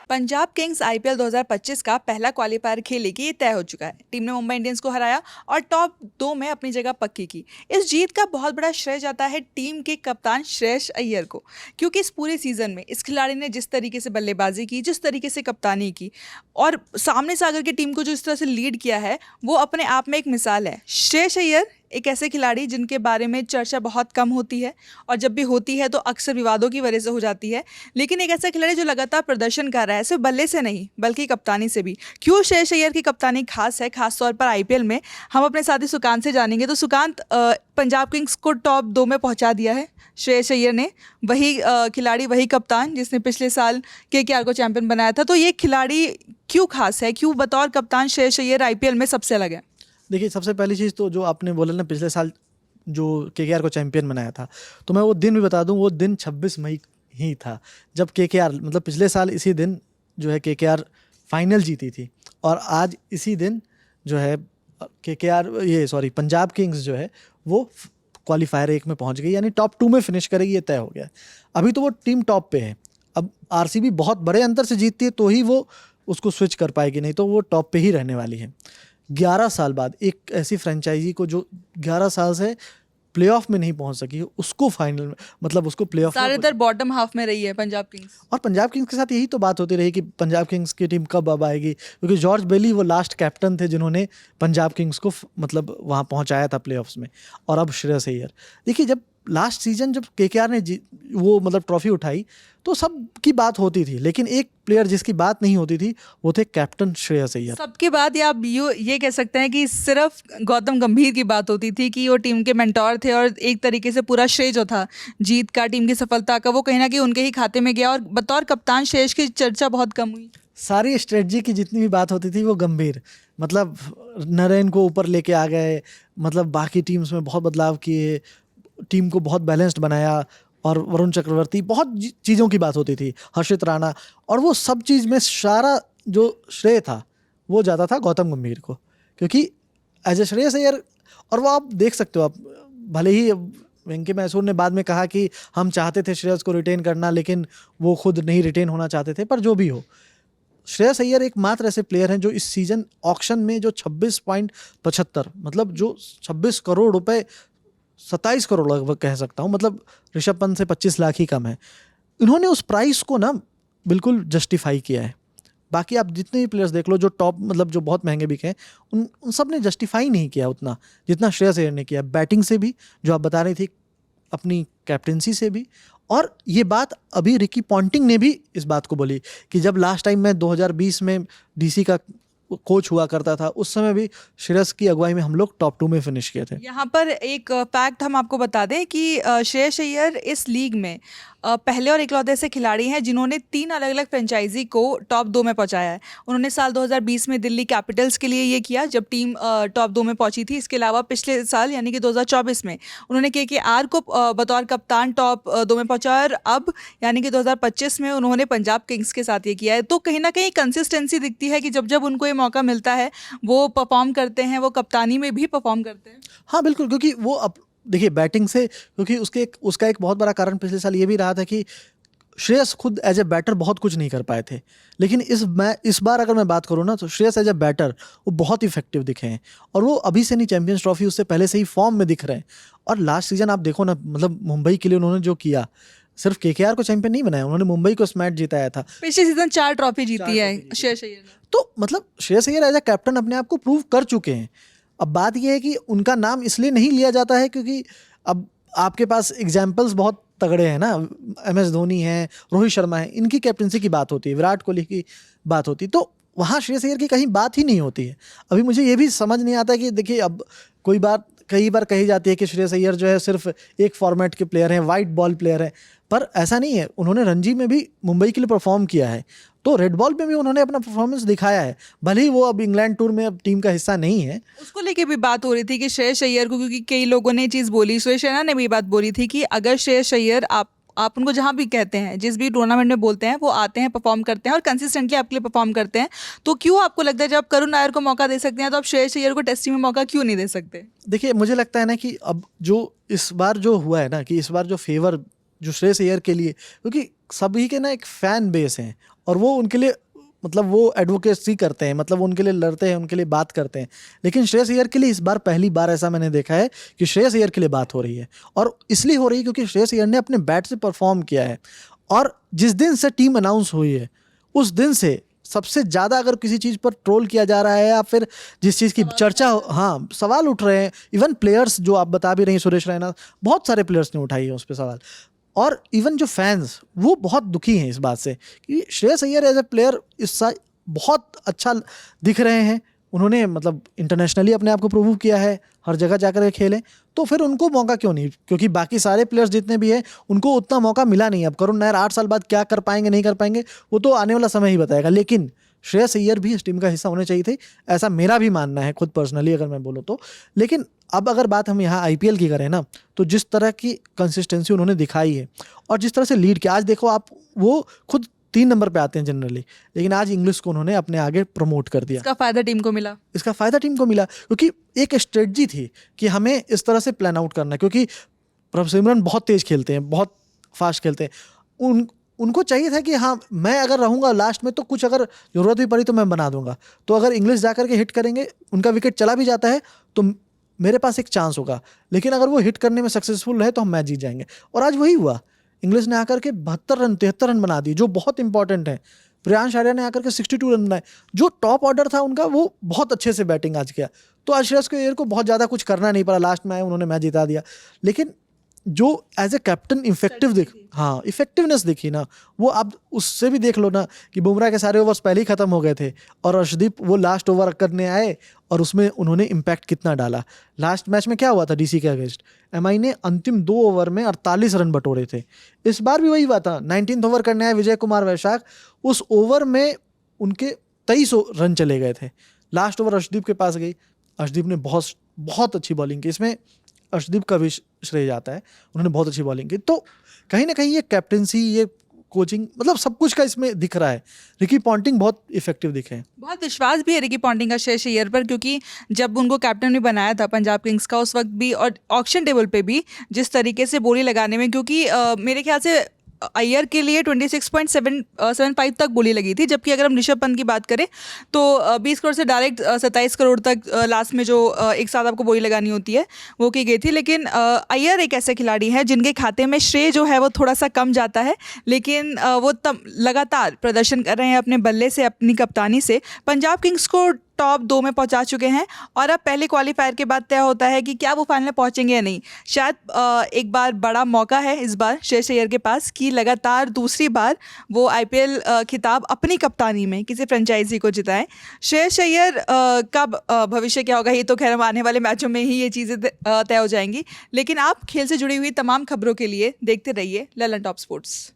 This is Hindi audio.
पंजाब किंग्स आईपीएल 2025 का पहला क्वालिफायर खेलेगी, ये तय हो चुका है। टीम ने मुंबई इंडियंस को हराया और टॉप 2 में अपनी जगह पक्की की। इस जीत का बहुत बड़ा श्रेय जाता है टीम के कप्तान श्रेयस अय्यर को, क्योंकि इस पूरे सीजन में इस खिलाड़ी ने जिस तरीके से बल्लेबाजी की, जिस तरीके से कप्तानी की और सामने से आकर के टीम को जो इस तरह से लीड किया है, वो अपने आप में एक मिसाल है। श्रेयस अय्यर एक ऐसे खिलाड़ी जिनके बारे में चर्चा बहुत कम होती है और जब भी होती है तो अक्सर विवादों की वजह से हो जाती है, लेकिन एक ऐसा खिलाड़ी जो लगातार प्रदर्शन कर रहा है, सिर्फ बल्ले से नहीं बल्कि कप्तानी से भी। क्यों श्रेयस अय्यर की कप्तानी खास है, खासतौर पर आईपीएल में, हम अपने साथी सुकांत से जानेंगे। तो सुकांत, पंजाब किंग्स को टॉप 2 में पहुंचा दिया है श्रेयस अय्यर ने, वही खिलाड़ी, वही कप्तान जिसने पिछले साल केकेआर को चैंपियन बनाया था। तो ये खिलाड़ी क्यों खास है, क्यों बतौर कप्तान श्रेयस अय्यर आईपीएल में सबसे अलग है? देखिए, सबसे पहली चीज़ तो जो आपने बोला ना, पिछले साल जो केकेआर को चैंपियन बनाया था, तो मैं वो दिन भी बता दूं, वो दिन 26 मई ही था जब केकेआर, मतलब पिछले साल इसी दिन जो है केकेआर फाइनल जीती थी। और आज इसी दिन जो है पंजाब किंग्स जो है वो क्वालिफायर 1 में पहुंच गई, यानी टॉप 2 में फिनिश करेगी, ये तय हो गया। अभी तो वो टीम टॉप पे है। अब आरसीबी बहुत बड़े अंतर से जीतती है तो ही वो उसको स्विच कर पाएगी, नहीं तो वो टॉप पे ही रहने वाली है। 11 साल बाद एक ऐसी फ्रेंचाइजी को जो 11 साल से प्लेऑफ में नहीं पहुंच सकी, उसको फाइनल में, मतलब उसको प्लेऑफ ज्यादातर बॉटम हाफ में रही है पंजाब किंग्स। और पंजाब किंग्स के साथ यही तो बात होती रही कि पंजाब किंग्स की टीम कब अब आएगी, क्योंकि जॉर्ज बेली वो लास्ट कैप्टन थे जिन्होंने पंजाब किंग्स को मतलब वहाँ पहुँचाया था प्लेऑफ्स में। और अब श्रेयस अय्यर, देखिए, जब लास्ट सीजन जब केकेआर ने वो मतलब ट्रॉफी उठाई तो सब की बात होती थी, लेकिन एक प्लेयर जिसकी बात नहीं होती थी वो थे कैप्टन श्रेयस अय्यर। सबकी बात, या आप ये कह सकते हैं कि सिर्फ गौतम गंभीर की बात होती थी कि वो टीम के मेंटोर थे और एक तरीके से पूरा श्रेय जो था जीत का, टीम की सफलता का, वो कहीं ना कहीं उनके ही खाते में गया और बतौर कप्तान श्रेयस की चर्चा बहुत कम हुई। सारी स्ट्रेटजी की जितनी भी बात होती थी वो गंभीर, मतलब नरेन को ऊपर लेके आ गए, मतलब बाकी टीम्स में बहुत बदलाव किए, टीम को बहुत बैलेंस्ड बनाया, और वरुण चक्रवर्ती, बहुत चीज़ों की बात होती थी, हर्षित राणा, और वो सब चीज़ में सारा जो श्रेय था वो जाता था गौतम गंभीर को, क्योंकि एज ए श्रेयस अय्यर, और वो आप देख सकते हो, आप भले ही वेंकी मैसूर ने बाद में कहा कि हम चाहते थे श्रेयस को रिटेन करना, लेकिन वो खुद नहीं रिटेन होना चाहते थे, पर जो भी हो, श्रेयस अय्यर एकमात्र ऐसे प्लेयर हैं जो इस सीजन ऑक्शन में जो 26.75, मतलब जो 26 करोड़ रुपए, 27 करोड़ लगभग कह सकता हूँ, मतलब ऋषभ पंत से 25 लाख ही कम है, इन्होंने उस प्राइस को ना बिल्कुल जस्टिफाई किया है। बाकी आप जितने भी प्लेयर्स देख लो जो टॉप, मतलब जो बहुत महंगे बिके हैं, उन सब ने जस्टिफाई नहीं किया उतना जितना श्रेयस अय्यर ने किया, बैटिंग से भी जो आप बता रही थी, अपनी कैप्टेंसी से भी। और ये बात अभी रिकी पॉन्टिंग ने भी इस बात को बोली कि जब लास्ट टाइम मैं 2020 में डीसी का कोच हुआ करता था, उस समय भी श्रेयस की अगुवाई में हम लोग टॉप 2 में फिनिश किए थे। यहाँ पर एक फैक्ट हम आपको बता दें कि श्रेयस अय्यर इस लीग में पहले और इकलौते ऐसे खिलाड़ी हैं जिन्होंने 3 अलग अलग फ्रेंचाइजी को टॉप 2 में पहुंचाया है। उन्होंने साल 2020 में दिल्ली कैपिटल्स के लिए ये किया जब टीम टॉप 2 में पहुंची थी। इसके अलावा पिछले साल यानी कि 2024 में उन्होंने केकेआर को बतौर कप्तान टॉप 2 में पहुंचाया, और अब यानी कि 2025 में उन्होंने पंजाब किंग्स के साथ ये किया है। तो कहीं ना कहीं कंसिस्टेंसी दिखती है कि जब जब उनको ये मौका मिलता है वो परफॉर्म करते हैं, वो कप्तानी में भी परफॉर्म करते हैं। हाँ बिल्कुल, क्योंकि वो अब देखिए बैटिंग से, क्योंकि उसका एक बहुत बड़ा कारण पिछले साल ये भी रहा था कि श्रेयस खुद एज ए बैटर बहुत कुछ नहीं कर पाए थे, लेकिन इस बार अगर मैं बात करूँ ना, तो श्रेयस एज ए बैटर वो बहुत इफेक्टिव दिखे हैं, और वो अभी से नहीं, चैंपियंस ट्रॉफी उससे पहले से ही फॉर्म में दिख रहे हैं। और लास्ट सीजन आप देखो ना, मतलब मुंबई के लिए उन्होंने जो किया, सिर्फ केकेआर को चैंपियन नहीं बनाया, उन्होंने मुंबई को स्मैश जिताया था, पिछले सीजन 4 ट्रॉफी जीती है श्रेयस अय्यर ने। तो मतलब Shreyas Iyer as a captain अपने आप को प्रूव कर चुके हैं। अब बात यह है कि उनका नाम इसलिए नहीं लिया जाता है क्योंकि अब आपके पास एग्जाम्पल्स बहुत तगड़े हैं ना, MS धोनी है, रोहित शर्मा है, इनकी कैप्टनसी की बात होती है, विराट कोहली की बात होती है, तो वहाँ श्रेयस अय्यर की कहीं बात ही नहीं होती है। अभी मुझे ये भी समझ नहीं आता कि देखिए, अब कई बार कही जाती है कि श्रेयस अय्यर जो है सिर्फ एक फॉर्मेट के प्लेयर हैं, वाइट बॉल प्लेयर हैं, पर ऐसा नहीं है। उन्होंने रणजी में भी मुंबई के लिए परफॉर्म किया है, तो रेड बॉल में भी उन्होंने अपना परफॉर्मेंस दिखाया है, भले ही वो अब इंग्लैंड टूर में अब टीम का हिस्सा नहीं है। उसको लेके भी बात हो रही थी कि श्रेयस अय्यर को, क्योंकि कई लोगों ने चीज़ बोली, सुरेश रैना ने भी बात बोली थी कि अगर श्रेयस अय्यर, आप उनको जहाँ भी कहते हैं, जिस भी टूर्नामेंट में बोलते हैं, वो आते हैं, परफॉर्म करते हैं और कंसिस्टेंटली आपके लिए परफॉर्म करते हैं, तो क्यों आपको लगता है जब आप करुण नायर को मौका दे सकते हैं तो आप श्रेयस अय्यर को टेस्टिंग में मौका क्यों नहीं दे सकते? देखिए, मुझे लगता है ना कि अब जो इस बार जो हुआ है ना, कि इस बार जो फेवर जो श्रेयस अय्यर के लिए, क्योंकि सभी के ना एक फैन बेस हैं और वो उनके लिए मतलब वो एडवोकेसी करते हैं, मतलब वो उनके लिए लड़ते हैं, उनके लिए बात करते हैं। लेकिन श्रेयस अय्यर के लिए इस बार पहली बार ऐसा मैंने देखा है कि श्रेयस अय्यर के लिए बात हो रही है, और इसलिए हो रही है क्योंकि श्रेयस अय्यर ने अपने बैट से परफॉर्म किया है। और जिस दिन से टीम अनाउंस हुई है उस दिन से सबसे ज़्यादा अगर किसी चीज़ पर ट्रोल किया जा रहा है या फिर जिस चीज़ की चर्चा, हाँ, सवाल उठ रहे हैं, इवन प्लेयर्स जो आप बता भी रही हैं, सुरेश रैना, बहुत सारे प्लेयर्स ने उठाई है उस पर सवाल, और इवन जो फैंस वो बहुत दुखी हैं इस बात से कि Shreyas Iyer as a player इस साल बहुत अच्छा दिख रहे हैं। उन्होंने मतलब इंटरनेशनली अपने आप को प्रूव किया है, हर जगह जाकर के खेले, तो फिर उनको मौका क्यों नहीं? क्योंकि बाकी सारे प्लेयर्स जितने भी हैं उनको उतना मौका मिला नहीं। अब करुण नायर 8 साल बाद क्या कर पाएंगे नहीं कर पाएंगे वो तो आने वाला समय ही बताएगा, लेकिन श्रेयस अय्यर भी इस टीम का हिस्सा होने चाहिए थे, ऐसा मेरा भी मानना है खुद पर्सनली अगर मैं बोलूँ तो। लेकिन अब अगर बात हम यहाँ आईपीएल की करें ना, तो जिस तरह की कंसिस्टेंसी उन्होंने दिखाई है और जिस तरह से लीड किया, आज देखो आप, वो खुद 3 नंबर पे आते हैं जनरली, लेकिन आज इंग्लिश को उन्होंने अपने आगे प्रमोट कर दिया। इसका फायदा टीम को मिला। इसका फ़ायदा टीम को मिला क्योंकि एक स्ट्रेटजी थी कि हमें इस तरह से प्लान आउट करना है, क्योंकि प्रभ सिमरन बहुत तेज़ खेलते हैं, बहुत फास्ट खेलते हैं। उनको चाहिए था कि हाँ, मैं अगर रहूँगा लास्ट में तो कुछ अगर ज़रूरत भी पड़ी तो मैं बना दूंगा। तो अगर इंग्लिश जा करके हिट करेंगे, उनका विकेट चला भी जाता है तो मेरे पास एक चांस होगा, लेकिन अगर वो हिट करने में सक्सेसफुल रहे तो हम मैच जीत जाएंगे। और आज वही हुआ, इंग्लिश ने आकर के 72 रन 73 रन बना दिए, जो बहुत इंपॉर्टेंट है। प्रियांश आर्या ने आकर के 62 रन बनाए, जो टॉप ऑर्डर था उनका वो बहुत अच्छे से बैटिंग आज किया। तो आज श्रेयस अय्यर को बहुत ज़्यादा कुछ करना नहीं पड़ा, लास्ट में आए उन्होंने मैच जिता दिया। लेकिन जो एज ए कैप्टन इफेक्टिवनेस दिखी ना, वो आप उससे भी देख लो ना कि बुमराह के सारे ओवर्स पहले ही खत्म हो गए थे और अर्शदीप वो लास्ट ओवर करने आए और उसमें उन्होंने इम्पैक्ट कितना डाला। लास्ट मैच में क्या हुआ था डीसी के अगेंस्ट, एमआई ने अंतिम 2 ओवर में 48 रन बटोरे थे। इस बार भी वही हुआ था, 19th ओवर करने आए विजय कुमार वैशाख, उस ओवर में उनके 23 रन चले गए थे। लास्ट ओवर अर्शदीप के पास गई, अर्शदीप ने बहुत अच्छी बॉलिंग की, इसमें अर्शदीप का भी श्रेय जाता है, उन्होंने बहुत अच्छी बॉलिंग की। तो कहीं ना कहीं ये कैप्टेंसी, ये कोचिंग, मतलब सब कुछ का इसमें दिख रहा है। रिकी पॉन्टिंग बहुत इफेक्टिव दिखे हैं। बहुत विश्वास भी है रिकी पॉन्टिंग का श्रेयस अय्यर पर, क्योंकि जब उनको कैप्टन भी बनाया था पंजाब किंग्स का, उस वक्त भी और ऑक्शन टेबल पे भी जिस तरीके से बोली लगाने में, क्योंकि मेरे ख्याल से अय्यर के लिए 26.75 तक बोली लगी थी, जबकि अगर हम ऋषभ पंत की बात करें तो 20 करोड़ से डायरेक्ट 27 करोड़ तक लास्ट में जो एक साथ आपको बोली लगानी होती है वो की गई थी। लेकिन अय्यर एक ऐसे खिलाड़ी हैं जिनके खाते में श्रेय जो है वो थोड़ा सा कम जाता है, लेकिन वो तब लगातार प्रदर्शन कर रहे हैं अपने बल्ले से, अपनी कप्तानी से पंजाब किंग्स को टॉप 2 में पहुंचा चुके हैं। और अब पहले क्वालीफायर के बाद तय होता है कि क्या वो फाइनल में पहुंचेंगे या नहीं। शायद एक बार बड़ा मौका है इस बार श्रेयस अय्यर के पास कि लगातार दूसरी बार वो आईपीएल खिताब अपनी कप्तानी में किसी फ्रेंचाइजी को जिताएं। श्रेयस अय्यर का भविष्य क्या होगा ये तो खैर आने वाले मैचों में ही ये चीज़ें तय हो जाएंगी। लेकिन आप खेल से जुड़ी हुई तमाम खबरों के लिए देखते रहिए ललन टॉप स्पोर्ट्स।